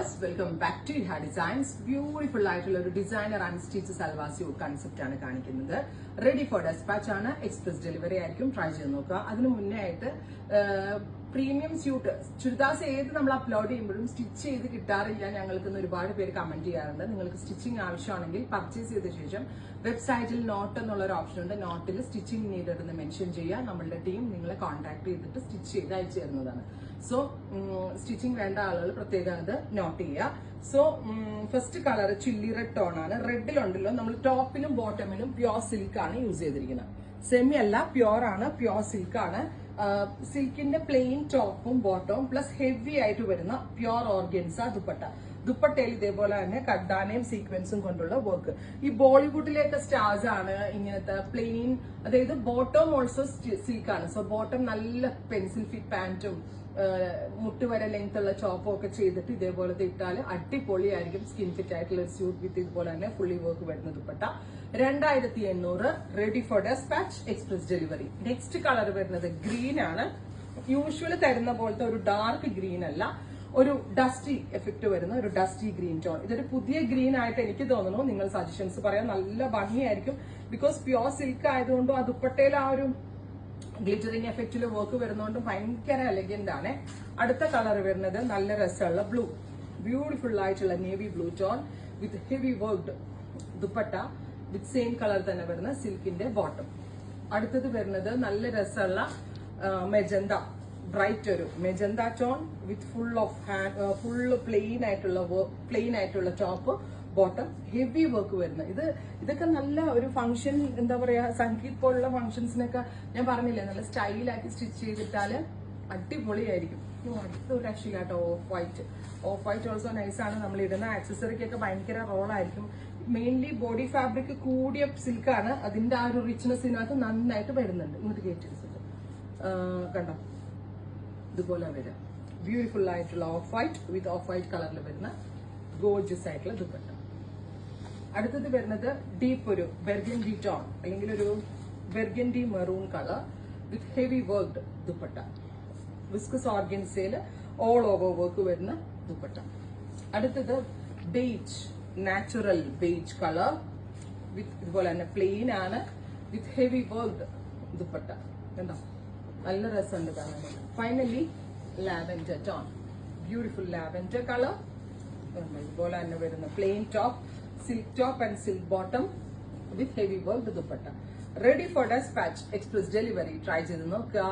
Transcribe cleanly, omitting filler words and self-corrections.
viewers, welcome back to Iha Designs. Beautiful ആയിട്ടുള്ള ഒരു designer and stitch salwar suit concept ആണ് കാണിക്കുന്നത്. റെഡി ഫോർ ഡെസ്പാച്ച് ആണ്, എക്സ്പ്രസ് ഡെലിവറി ആയിരിക്കും. ട്രൈ ചെയ്ത് നോക്കുക. അതിനു മുന്നേ ആയിട്ട് പ്രീമിയം സ്യൂട്ട് ചുരിദാസ് ഏത് നമ്മൾ അപ്ലോഡ് ചെയ്യുമ്പോഴും സ്റ്റിച്ച് ചെയ്ത് കിട്ടാറില്ല ഞങ്ങൾക്ക് ഒരുപാട് പേര് കമന്റ് ചെയ്യാറുണ്ട്. നിങ്ങൾക്ക് സ്റ്റിച്ചിങ് ആവശ്യമാണെങ്കിൽ പർച്ചേസ് ചെയ്ത ശേഷം വെബ്സൈറ്റിൽ നോട്ട് എന്നുള്ള ഒരു ഓപ്ഷൻ ഉണ്ട്. നോട്ടിൽ സ്റ്റിച്ചിങ് നീഡഡ് എന്ന് മെൻഷൻ ചെയ്യുക. നമ്മളുടെ ടീം നിങ്ങളെ കോൺടാക്ട് ചെയ്തിട്ട് സ്റ്റിച്ച് ചെയ്ത് അയച്ചു തരുന്നതാണ്. സോ സ്റ്റിച്ചിങ് വേണ്ട ആളുകൾ പ്രത്യേകം അത് നോട്ട് ചെയ്യുക. So first colour chilli red tone ആണ്. റെഡിലുണ്ടല്ലോ നമ്മൾ ടോപ്പിനും ബോട്ടമിനും പ്യോർ സിൽക്ക് ആണ് യൂസ് ചെയ്തിരിക്കുന്നത്. സെമി അല്ല, പ്യോർ ആണ്, പ്യോർ സിൽക്ക് ആണ്. സിൽക്കിന്റെ പ്ലെയിൻ ടോപ്പും ബോട്ടവും പ്ലസ് ഹെവി ആയിട്ട് വരുന്ന പ്യോർ ഓർഗൻസ ദുപ്പട്ട. ദുപ്പട്ടയിൽ ഇതേപോലെ തന്നെ കഡ്ഡാനയും സീക്വൻസും കൊണ്ടുള്ള വർക്ക്. ഈ ബോളിവുഡിലേക്ക് സ്റ്റാർസ് ആണ് ഇങ്ങനത്തെ പ്ലെയിൻ, അതായത് ബോട്ടം ഓൾസോ സിൽക്കാണ്. സോ ബോട്ടം നല്ല പെൻസിൽ ഫിറ്റ് പാന്റും മുട്ടുവരെ ലെങ്ത് ഉള്ള ചോപ്പും ഒക്കെ ചെയ്തിട്ട് ഇതേപോലത്തെ ഇട്ടാൽ അടിപൊളിയായിരിക്കും. സ്കിൻ ഫിറ്റ് ആയിട്ടുള്ള ഒരു സ്യൂട്ട് വിത്ത് ഇതുപോലെ തന്നെ ഫുള്ളി വർക്ക് വരുന്ന dupatta. 2800 ready for dispatch, express delivery. Next colour വരുന്നത് ഗ്രീൻ ആണ്. യൂഷ്വലി തരുന്ന പോലത്തെ ഒരു ഡാർക്ക് ഗ്രീൻ അല്ല, ഒരു ഡസ്റ്റി എഫക്ട് വരുന്ന ഒരു ഡസ്റ്റി ഗ്രീൻ ടോൺ. ഇതൊരു പുതിയ ഗ്രീൻ ആയിട്ട് എനിക്ക് തോന്നുന്നു. നിങ്ങൾ സജഷൻസ് പറയാൻ നല്ല ഭംഗിയായിരിക്കും. ബിക്കോസ് പ്യോർ സിൽക്ക് ആയതുകൊണ്ടും ആ ദുപ്പട്ടയിൽ ആ ഒരു ഗ്ലിറ്ററിംഗ് എഫക്റ്റിൽ വർക്ക് വരുന്നതുകൊണ്ടും ഭയങ്കര എലഗന്റ് ആണ്. അടുത്ത കളർ വരുന്നത് നല്ല രസമുള്ള ബ്ലൂ, ബ്യൂട്ടിഫുൾ ആയിട്ടുള്ള navy blue tone with heavy worked dupatta with same colour തന്നെ വരുന്ന സിൽക്കിന്റെ ബോട്ടം. അടുത്തത് വരുന്നത് നല്ല രസമുള്ള മെജന്ത, ബ്രൈറ്റ് ഒരു magenta tone with full plain ആയിട്ടുള്ള ടോപ്പ് ബോട്ടം, ഹെവി വർക്ക് വരുന്നത്. ഇതൊക്കെ നല്ല ഒരു ഫംഗ്ഷൻ, എന്താ പറയാ, സംഗീത് പോലുള്ള ഫംഗ്ഷൻസിനൊക്കെ ഞാൻ പറഞ്ഞില്ലേ, നല്ല സ്റ്റൈലാക്കി സ്റ്റിച്ച് ചെയ്തിട്ടാല് അടിപൊളിയായിരിക്കും. അടുത്തൊരു രക്ഷയില്ല കേട്ടോ. ഓഫ് വൈറ്റ് ഓൾസോ നൈസാണ്. നമ്മൾ ഇടുന്ന ആക്സസറിക്കൊക്കെ ഭയങ്കര റോളായിരിക്കും. മെയിൻലി ബോഡി ഫാബ്രിക് കൂടിയ സിൽക്കാണ്. അതിന്റെ ആ ഒരു റിച്ച്നെസ് ഇതിനകത്ത് നന്നായിട്ട് വരുന്നുണ്ട്. ഇങ്ങോട്ട് കയറ്റിട്ടുണ്ട് കണ്ടോ, ഇതുപോലെ വരാം. ബ്യൂട്ടിഫുൾ ആയിട്ടുള്ള ഓഫ് വൈറ്റ് കളറിൽ വരുന്ന ഗോർജിയസ് ആയിട്ടുള്ള ദുപ്പട്ട. അടുത്തത് വരുന്നത് ഡീപ്പ് ഒരു ബെർഗൻഡി ടോൺ, അല്ലെങ്കിൽ ഒരു burgundy maroon colour with heavy worked dupatta. Viscose ഓർഗൻസയിൽ ഓൾ ഓവർ വർക്ക് വരുന്ന ദുപ്പട്ട. അടുത്തത് beige, natural beige colour with ഇതുപോലെ തന്നെ പ്ലെയിൻ ആണ് വിത്ത് ഹെവി വർക്ക്ഡ് ദുപ്പട്ട. കണ്ടോ, നല്ല രസമുണ്ട് കാണാൻ. Finally lavender tone, beautiful lavender colour. ഇതുപോലെ തന്നെ വരുന്ന plain top, silk top and silk bottom with heavy work dupatta. Ready for dispatch, express delivery. Try ചെയ്ത് നോക്കുക.